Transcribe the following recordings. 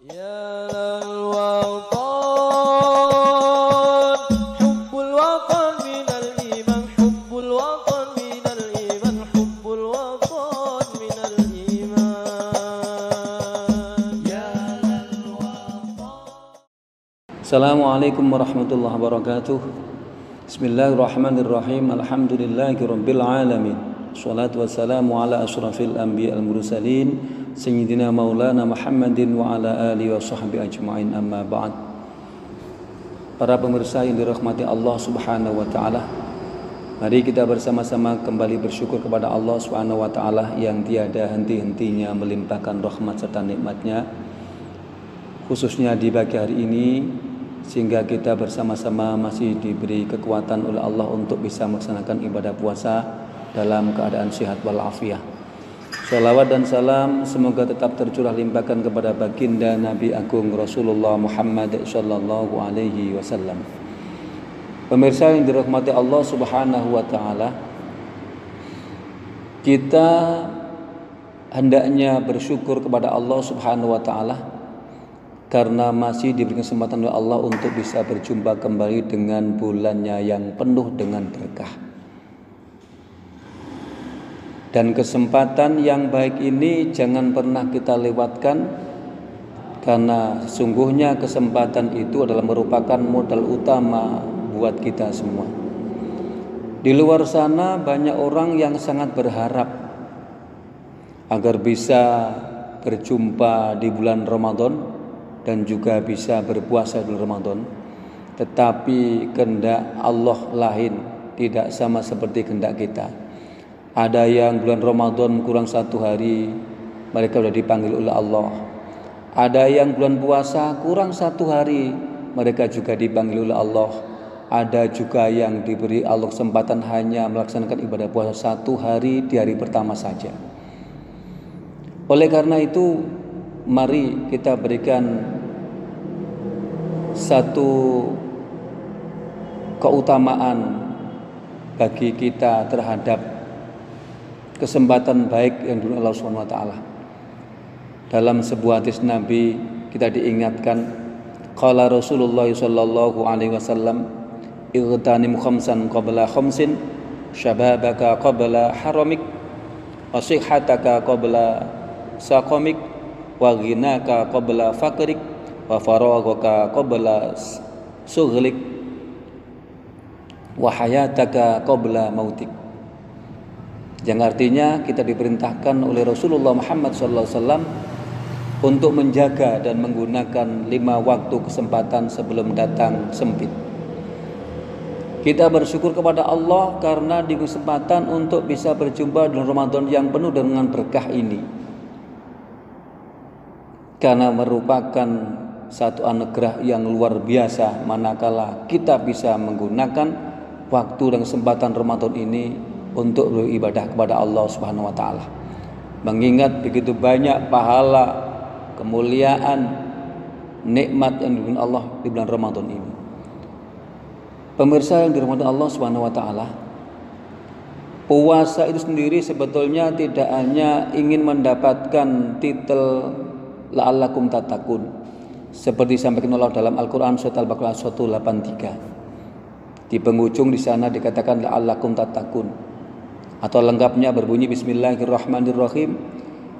يا للوطن حب الوطن من الإيمان حب الوطن من الإيمان حب الوطن من الإيمان يا للوطن. Assalamualaikum warahmatullahi wabarakatuh. Bismillahirrahmanirrahim. Alhamdulillahirabbil alamin. Shalatu wassalamu ala asyrafil anbiya'il mursalin sayyidina maulana Muhammadin wa ala alihi wa sahbihi ajma'in, amma ba'd. Para pemirsa yang dirahmati Allah Subhanahu wa taala, mari kita bersama-sama kembali bersyukur kepada Allah Subhanahu wa taala yang tiada henti-hentinya melimpahkan rahmat serta nikmatnya, khususnya di pagi hari ini, sehingga kita bersama-sama masih diberi kekuatan oleh Allah untuk bisa melaksanakan ibadah puasa dalam keadaan sehat walafiat. Shalawat dan salam semoga tetap tercurah limpahkan kepada baginda Nabi Agung Rasulullah Muhammad sallallahu alaihi wasallam. Pemirsa yang dirahmati Allah Subhanahu wa taala, kita hendaknya bersyukur kepada Allah Subhanahu wa taala karena masih diberi kesempatan oleh Allah untuk bisa berjumpa kembali dengan bulannya yang penuh dengan berkah. Dan kesempatan yang baik ini jangan pernah kita lewatkan, karena sesungguhnya kesempatan itu adalah merupakan modal utama buat kita semua. Di luar sana banyak orang yang sangat berharap agar bisa berjumpa di bulan Ramadan dan juga bisa berpuasa di bulan Ramadan. Tetapi kehendak Allah lain, tidak sama seperti kehendak kita. Ada yang bulan Ramadan kurang 1 hari mereka sudah dipanggil oleh Allah. Ada yang bulan puasa kurang 1 hari mereka juga dipanggil oleh Allah. Ada juga yang diberi Allah kesempatan hanya melaksanakan ibadah puasa 1 hari di hari pertama saja. Oleh karena itu, mari kita berikan satu keutamaan bagi kita terhadap kesempatan baik yang diberikan Allah Subhanahu wa taala. Dalam sebuah hadis Nabi kita diingatkan, qala Rasulullah sallallahu alaihi wasallam, igtanim khamsan qabla khamsin, syababaka qabla haramik, wa sihhataka qabla saqamik, wa ghinaka qabla faqrik, wa faraghaka qabla sughlik, wa hayataka qabla mautik. Yang artinya kita diperintahkan oleh Rasulullah Muhammad SAW untuk menjaga dan menggunakan 5 waktu kesempatan sebelum datang sempit. Kita bersyukur kepada Allah karena di kesempatan untuk bisa berjumpa dengan Ramadan yang penuh dengan berkah ini, karena merupakan satu anugerah yang luar biasa manakala kita bisa menggunakan waktu dan kesempatan Ramadan ini untuk beribadah kepada Allah Subhanahu wa taala. Mengingat begitu banyak pahala, kemuliaan, nikmat yang diberikan Allah di bulan Ramadan ini. Pemirsa yang dirahmati Allah Subhanahu wa taala, puasa itu sendiri sebetulnya tidak hanya ingin mendapatkan titel la'allakum tattaqun seperti disampaikan Allah dalam Al-Qur'an surat Al-Baqarah 183. Di penghujung di sana dikatakan la'allakum tattaqun, atau lengkapnya berbunyi bismillahirrahmanirrahim,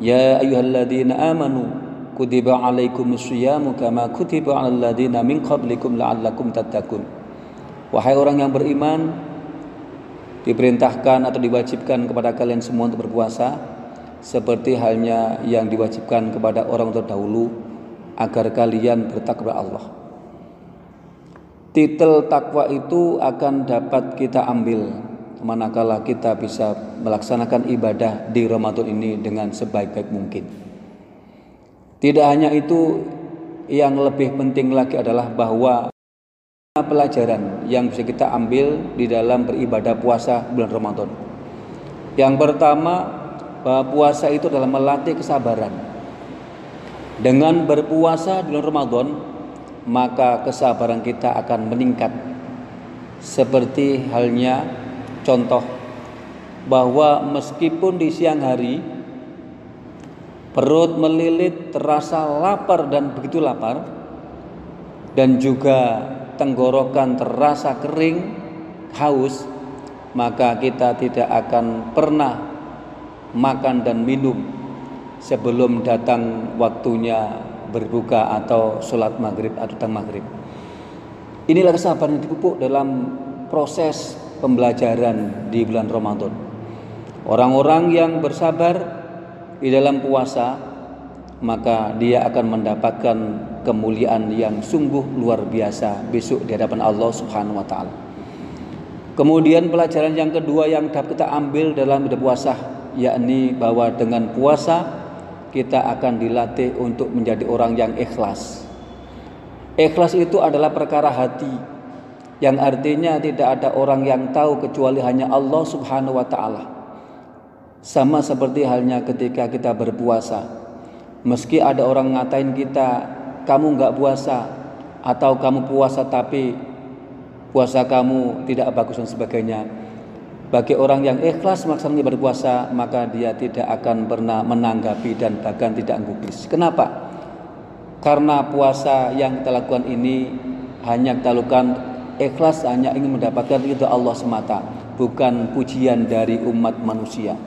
ya ayyuhalladzina amanu kutiba alaikumusyiyamu kama kutiba alal ladzina min qablikum la'allakum tattaqun. Wahai orang yang beriman, diperintahkan atau diwajibkan kepada kalian semua untuk berpuasa seperti halnya yang diwajibkan kepada orang terdahulu, agar kalian bertakwa Allah. Titel takwa itu akan dapat kita ambil manakala kita bisa melaksanakan ibadah di Ramadan ini dengan sebaik-baik mungkin. Tidak hanya itu, yang lebih penting lagi adalah bahwa pelajaran yang bisa kita ambil di dalam beribadah puasa bulan Ramadan. Yang pertama, bahwa puasa itu adalah melatih kesabaran. Dengan berpuasa di bulan Ramadan, maka kesabaran kita akan meningkat. Seperti halnya contoh bahwa meskipun di siang hari perut melilit, terasa lapar dan begitu lapar, dan juga tenggorokan terasa kering, haus, maka kita tidak akan pernah makan dan minum sebelum datang waktunya berbuka atau sholat maghrib atau datang maghrib. Inilah kesabaran yang dipupuk dalam proses pembelajaran di bulan Ramadan. Orang-orang yang bersabar di dalam puasa, maka dia akan mendapatkan kemuliaan yang sungguh luar biasa besok di hadapan Allah Subhanahu wa taala. Kemudian pelajaran yang kedua yang dapat kita ambil dalam hidup puasa, yakni bahwa dengan puasa kita akan dilatih untuk menjadi orang yang ikhlas. Ikhlas itu adalah perkara hati, yang artinya tidak ada orang yang tahu kecuali hanya Allah Subhanahu wa taala. Sama seperti halnya ketika kita berpuasa, meski ada orang ngatain kita, kamu nggak puasa, atau kamu puasa tapi puasa kamu tidak bagus dan sebagainya. Bagi orang yang ikhlas melaksanakan berpuasa, maka dia tidak akan pernah menanggapi dan bahkan tidak gubris. Kenapa? Karena puasa yang kita lakukan ini hanya kita lakukan ikhlas, hanya ingin mendapatkan ridha Allah semata, bukan pujian dari umat manusia.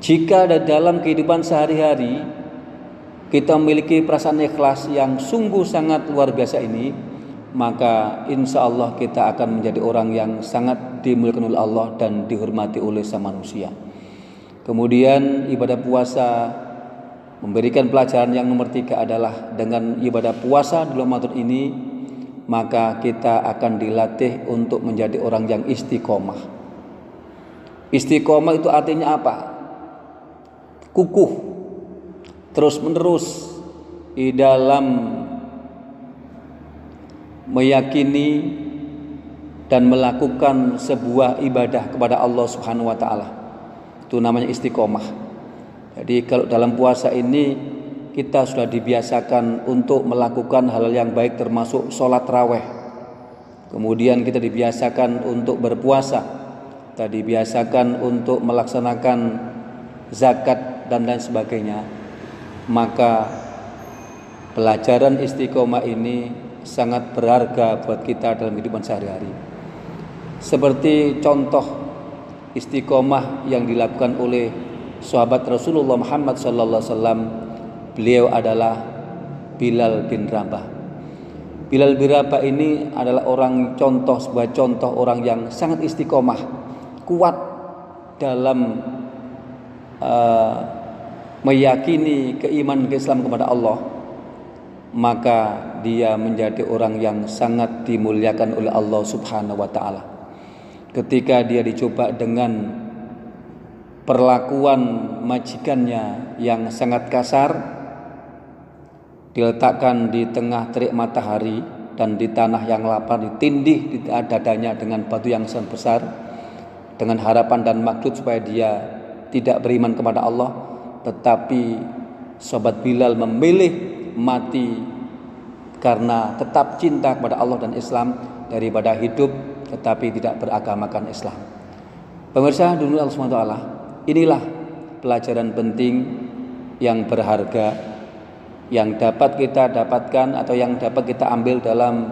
Jika dalam kehidupan sehari-hari kita memiliki perasaan ikhlas yang sungguh sangat luar biasa ini, maka insya Allah kita akan menjadi orang yang sangat dimuliakan oleh Allah dan dihormati oleh sama manusia. Kemudian ibadah puasa memberikan pelajaran yang nomor 3 adalah dengan ibadah puasa di Ramadan ini, maka kita akan dilatih untuk menjadi orang yang istiqomah. Istiqomah itu artinya apa? Kukuh, terus menerus di dalam meyakini dan melakukan sebuah ibadah kepada Allah Subhanahu wa taala. Itu namanya istiqomah. Jadi kalau dalam puasa ini kita sudah dibiasakan untuk melakukan hal yang baik, termasuk sholat raweh. Kemudian kita dibiasakan untuk berpuasa, kita dibiasakan untuk melaksanakan zakat dan lain sebagainya. Maka pelajaran istiqomah ini sangat berharga buat kita dalam kehidupan sehari-hari. Seperti contoh istiqomah yang dilakukan oleh sahabat Rasulullah Muhammad SAW, beliau adalah Bilal bin Rabah. Bilal bin Rabah ini adalah sebuah contoh orang yang sangat istiqomah, kuat dalam meyakini keimanan Islam kepada Allah. Maka dia menjadi orang yang sangat dimuliakan oleh Allah Subhanahu wa taala. Ketika dia dicoba dengan perlakuan majikannya yang sangat kasar, diletakkan di tengah terik matahari dan di tanah yang lapar, ditindih di dadanya dengan batu yang sangat besar, dengan harapan dan maksud supaya dia tidak beriman kepada Allah. Tetapi sahabat Bilal memilih mati karena tetap cinta kepada Allah dan Islam daripada hidup tetapi tidak beragamakan Islam. Pemirsa dulu Allah SWT, inilah pelajaran penting yang berharga yang dapat kita dapatkan atau yang dapat kita ambil dalam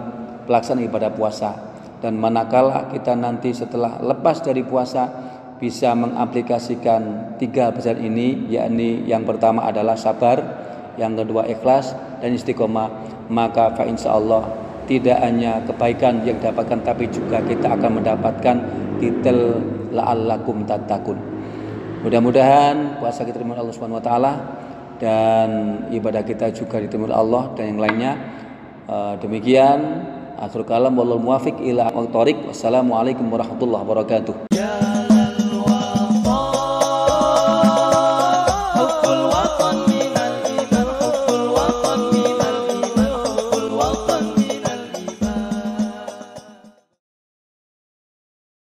pelaksanaan ibadah puasa. Dan manakala kita nanti setelah lepas dari puasa bisa mengaplikasikan 3 pelajaran ini, yakni yang pertama adalah sabar, yang kedua ikhlas dan istiqomah, maka fa insyaallah tidak hanya kebaikan yang didapatkan, tapi juga kita akan mendapatkan titel la'allakum tattaqun. Mudah-mudahan puasa kita diterima Allah Subhanahu wa taala dan ibadah kita juga diterima Allah dan yang lainnya. Demikian akhir kalam, wallahul muwaffiq ila aqwamit thoriq. Wassalamualaikum warahmatullahi wabarakatuh.